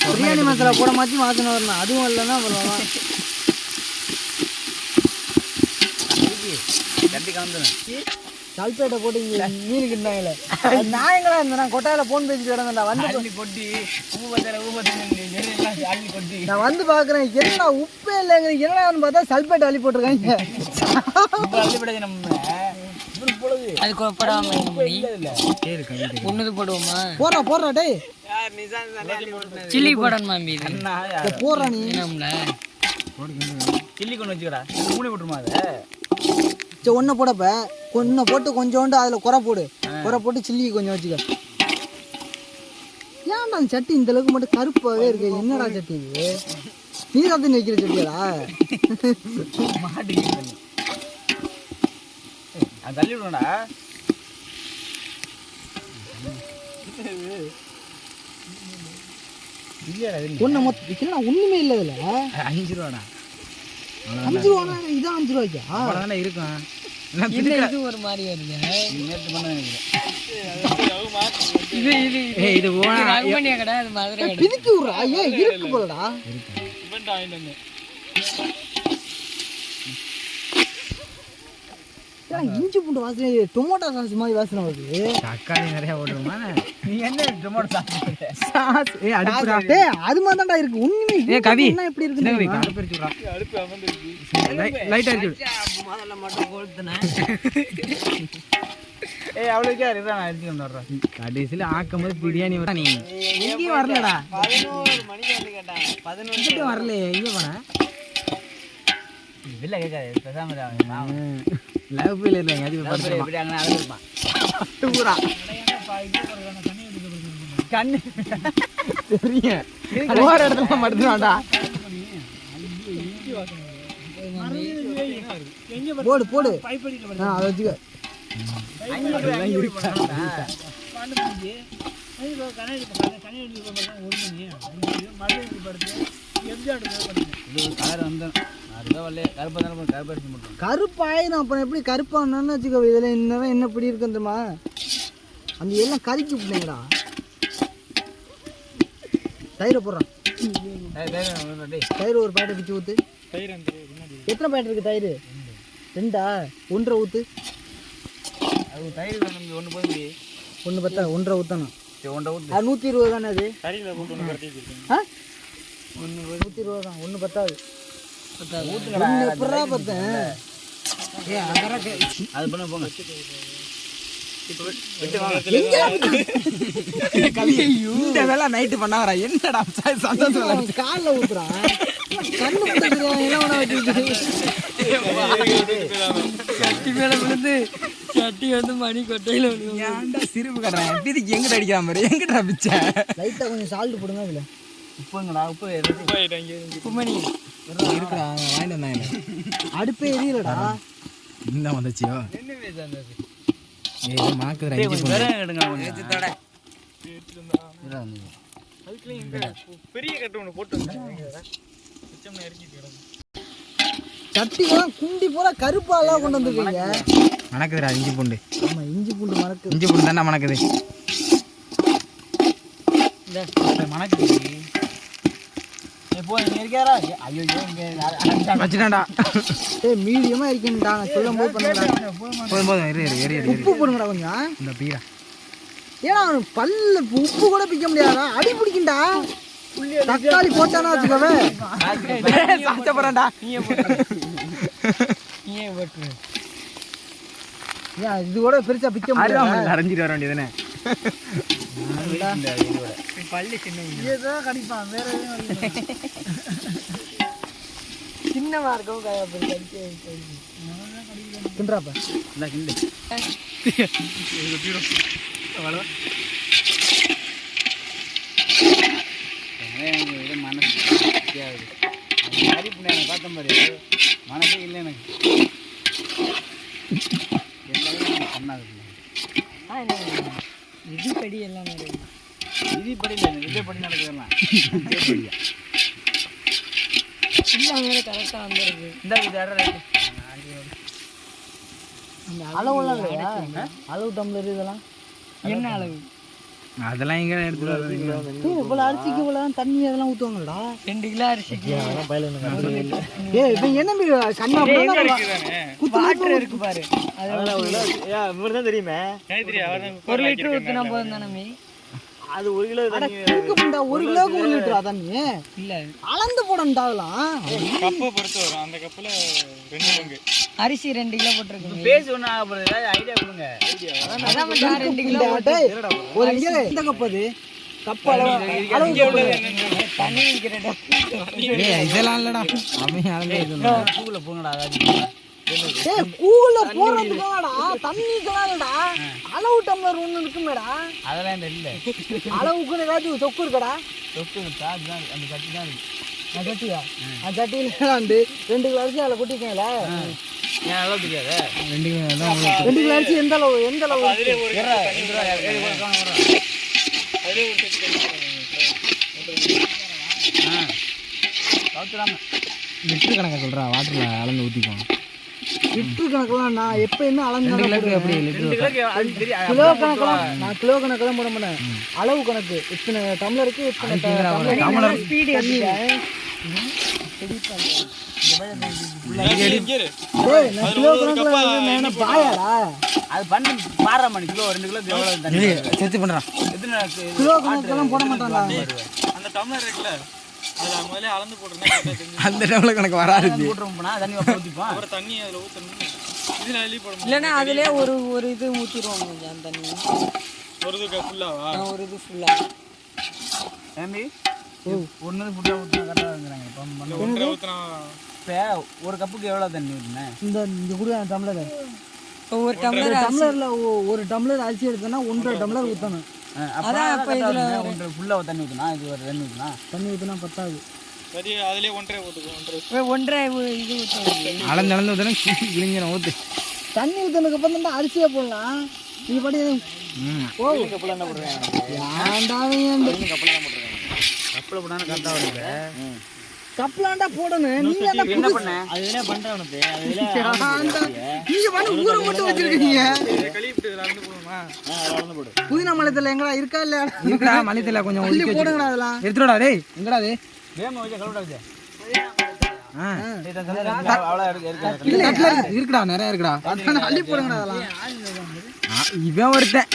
பிரியாணி மசாலா போட மாற்றி வாசனை வரணும். அதுவும் இல்லைன்னா அவ்வளோதான். சல்பேட்டை போட்டு இங்கே மீன் கிட்டாங்களே நாயங்களா இருந்தேன். கொட்டாயில் ஃபோன் பேசிட்டு கிடந்தேன்டா. வந்து கொட்டி நான் வந்து பார்க்குறேன், என்னடா உப்பே இல்லைங்க, என்னடான்னு பார்த்தா சல்பேட்டை அள்ளி போட்டிருக்காங்க. அது போடுவோமா? போடுறா டேய், சில்லி போடணுமா? போடுறா நீ சில்லி கொண்டு வச்சுக்கடா. மூணு போட்டுருமா? அதை ஒன்றை போடப்ப ஒன்றை போட்டு கொஞ்சோண்டு அதில் குறை போட்டு சில்லி கொஞ்சம் வச்சுக்க. ஏன்டா அந்த சட்டி இந்த அளவுக்கு மட்டும் கருப்பாகவே இருக்கு? என்னடா சட்டி இது? நீ சாப்பிட்டு வைக்கிற சட்டியாடா? தள்ளி விடுடா. ஒன்று மொத்தம் ஒன்றுமே இல்லை இதில். 5 ரூபாடா. 5 ரூபானா இதான் 5 ரூபாய்க்கா இருக்கும்? இது ஒரு மாதிரி வருது. பிரிக்கி விடுறா. ஏன் இருக்கு போலடா. இஞ்சி பூண்டு வாசனை, டொமேட்டோ சாஸ் மாதிரி வாசனை வருது. தக்காளி நிறைய போடுறோமா? நீ என்ன டொமேட்டோ சாஸ்? அடுப்புடா. டேய் அது மாதிரி தான்டா இருக்கு. உண்மையே கவி எப்படி இருக்கு? அடுப்பு எரிச்சுடா. அடுப்பு அமர்ந்திருக்கு. லைட்டா இருக்கு. முதல்ல மட்டும் கொளுத்துனே. அவ்வளோக்கே இருடா, நான் எடுத்து கொண்டு வர்றேன். கடைசியில் ஆக்கும்போது பிரியாணி வர. நீ எங்கேயும் வரலடா. 11 மணிக்கு வந்து கேட்டாங்க. 11 வரல. எங்கே போனேன்? இல்லை கேட்காது. பேசாம லவ் ஃபீல் இல்லைங்க. அது எப்படி அங்கே அழகு இருப்பான் பூரா கண்ணு தெரியும். ஒவ்வொரு இடத்துல மடுத்துவான்டா. போடு அதை வச்சுக்க. கருப்பாயிரும். அப்புறம் எப்படி கருப்பானு வச்சுக்கோ. இதுல இன்னும் என்ன இப்படி இருக்குமா? அந்த எல்லாம் கறிக்கு பிள்ளைங்கடா. தயிரை போடுறான். தயிர் ஒரு பாக்கெட் பிச்சு ஊத்து. எத்தனை பாக்கெட் இருக்கு தயிர்? 2 1.5 ஊத்து. தயிர் ஒன்று பத்தா 1.5 ஊத்தணும். 120 தானே அது? 120 தான். 1 பத்தாது. இந்த வேலை நைட்டு பண்ண வர. என்னடா சந்தோஷம்? காலில் ஊத்துறான். சட்டி மேல விழுந்து சட்டி வந்து மணி கொட்டையில ஏன்டா சிரிப்பு கட்டுறேன்? இதுக்கு எங்கிட்ட அடிக்காம பாரு. எங்கிட்ட பிச்ச லைட்டா கொஞ்சம் சால்ட் போடுங்க. அதுல உப்புங்கடா. உப்பு மணி இருக்குடா. வாங்கிட்டு வந்தாங்க. அடுப்பே எரியலடா. இன்னும் வந்துச்சியோ? மாக்குற பெரிய கட்டு ஒன்று போட்டு சட்டிலாம் குண்டி போல கருப்பாலாம் கொண்டு வந்துருக்கீங்க. மணக்குதுடா இஞ்சி பூண்டு. ஆமா இஞ்சி பூண்டு மணக்கு. இஞ்சி பூண்டு தானே மணக்குது. மணக்குது. மீடியமா இருக்கேன்டா. சொல்லும் போது உப்பு போடுங்கடா கொஞ்சம். இந்த பீரா ஏன்னா பல்ல உப்பு கூட பிக்க முடியாதா? அடி பிடிக்கும்டா. தக்காளி போட்டானா வச்சுக்கவே சாப்பிட்ட போறான்டா. இது கூட பெருசா பிக்க முடியாது. அரைஞ்சிட்டு வர வேண்டியதுதானே. பள்ளி சின்ன கடிப்பான். வேற சின்னமா இருக்கும். கிண்டாப்ப மனசு பார்த்த மாதிரி மனசே இல்லை எனக்கு. விதிப்படி எல்லாம் விதிப்படி இல்லை. விஜயப்படி நடக்குதுலாம் இல்லை. கரெக்டாக வந்துருக்கு. இந்த இது அளவுலாம் இல்லையா? அளவு டம்ளர் இதெல்லாம் என்ன அளவு? அதெல்லாம் எங்க எடுத்துட்டு இவ்வளோ அரிசிக்கு இவ்வளோ தண்ணி அதெல்லாம் ஊற்றுவாங்கடா. 2 கிலோ அரிசிக்கு வாட்டர் இருக்கு பாரு. தான் தெரியுமே 1 லிட்டர் ஊற்றினா போதும் தானே. அது 1 கிலோ தண்ணி. 1 கிலோவுக்கு 1 லிட்டரா தண்ணி? இல்ல அளந்து போடணும் தாவலாம். கப்பை பொறுத்து வரும். அந்த கப்பில் 2 பங்கு அரிசி 2 கிலோ போட்டுருக்கு. பேசி ஒன்றும் ஆக போகிறது. ஐடியா கொடுங்க. அதான் 2 கிலோ போட்டு ஒரு கிலோ இந்த கப்பு அது கப்பு அளவு தண்ணி இதெல்லாம் இல்லடா. கூகுள போங்கடா. கூகுள போறதுக்காடா தண்ணிக்கெல்லாம் இல்லடா. அளவு டம்ளர் ஒண்ணு இருக்குமேடா. அதெல்லாம் இல்ல. அளவுக்குன்னு ஏதாச்சும் தொக்கு இருக்கடா. தொக்கு அதுதான் அந்த சட்டி தான் இருக்கு. அந்த சட்டியா? அந்த சட்டியில வந்து 2 கிலோ அரிசி அதில் கொட்டிக்கீங்களா? ஏன் அளவு தெரியாது? 2 கிலோ அரிசி எந்த அளவு லிட்டர் கணக்கா சொல்றா? வாட்டர்ல அளந்து ஊத்திக்குவோம். லிட்டர் கணக்கெல்லாம் நான் எப்ப என்ன அளந்து கிலோ கணக்கெல்லாம் நான் கிலோ கணக்கெல்லாம் போட மாட்டேன். அளவு கணக்கு இத்தனை டம்ளருக்கு இத்தனை டம்ளர் ஸ்பீடு அந்த டம்ளர் கணக்கு வராது. இல்லைன்னா அதுலயே ஒரு இது ஊத்திடுவாங்க. அந்த தண்ணி ஒரு இது ஃபுல்லாவா? ஒரு இது ஃபுல்லா ஏம்பி ஒன்று ஃபுல்லாக ஊற்றினா கரெக்டாக வந்துடுறாங்க. இப்போ ஒரு கப்புக்கு எவ்வளோ தண்ணி ஊற்றுனேன்? இந்த கூட டம்ளர் ஒரு டம்ளரில் ஒரு டம்ளர் அரிசி எடுத்தோன்னா 1.5 டம்ளர் ஊற்றணும். அதான் இப்போ இதில் 1 ஃபுல்லாக தண்ணி ஊற்றினா இது ஒரு 2 ஊற்றினா தண்ணி ஊற்றினா பத்தாது. சரி அதுலேயே 1.5 ஊற்றுக்கும். 1.5 இது ஊற்றணும். அளந்து ஊற்றினா கிழிஞ்சிடும். ஊற்று தண்ணி ஊற்றினதுக்கு அப்புறம் தான் அரிசியை போடலாம். நீ படி கப்பல் என்ன போடுறேன்? கப்பலை போடாமல் கரெக்டாக வருது. கப்பலாண்டா போடணும். நீங்க என்ன பண்ண? அது என்ன பண்ற உனக்கு? நீங்க பண்ண ஊரை மட்டும் வச்சிருக்கீங்க. கழிவிட்டு அளந்து போடுமா? அளந்து போடு. புதினா மலைத்தல எங்கடா இருக்கா இல்ல? இருக்கா மலைத்தல கொஞ்சம் ஒதுக்கி போடுங்கடா. அதெல்லாம் எடுத்துடா. டேய் எங்கடா அது? வேமா வச்ச கழுவுடா வச்ச. இருக்குடா நிறைய இருக்குடா. அள்ளி போடுங்கடா. அதெல்லாம் இவன் ஒருத்தன்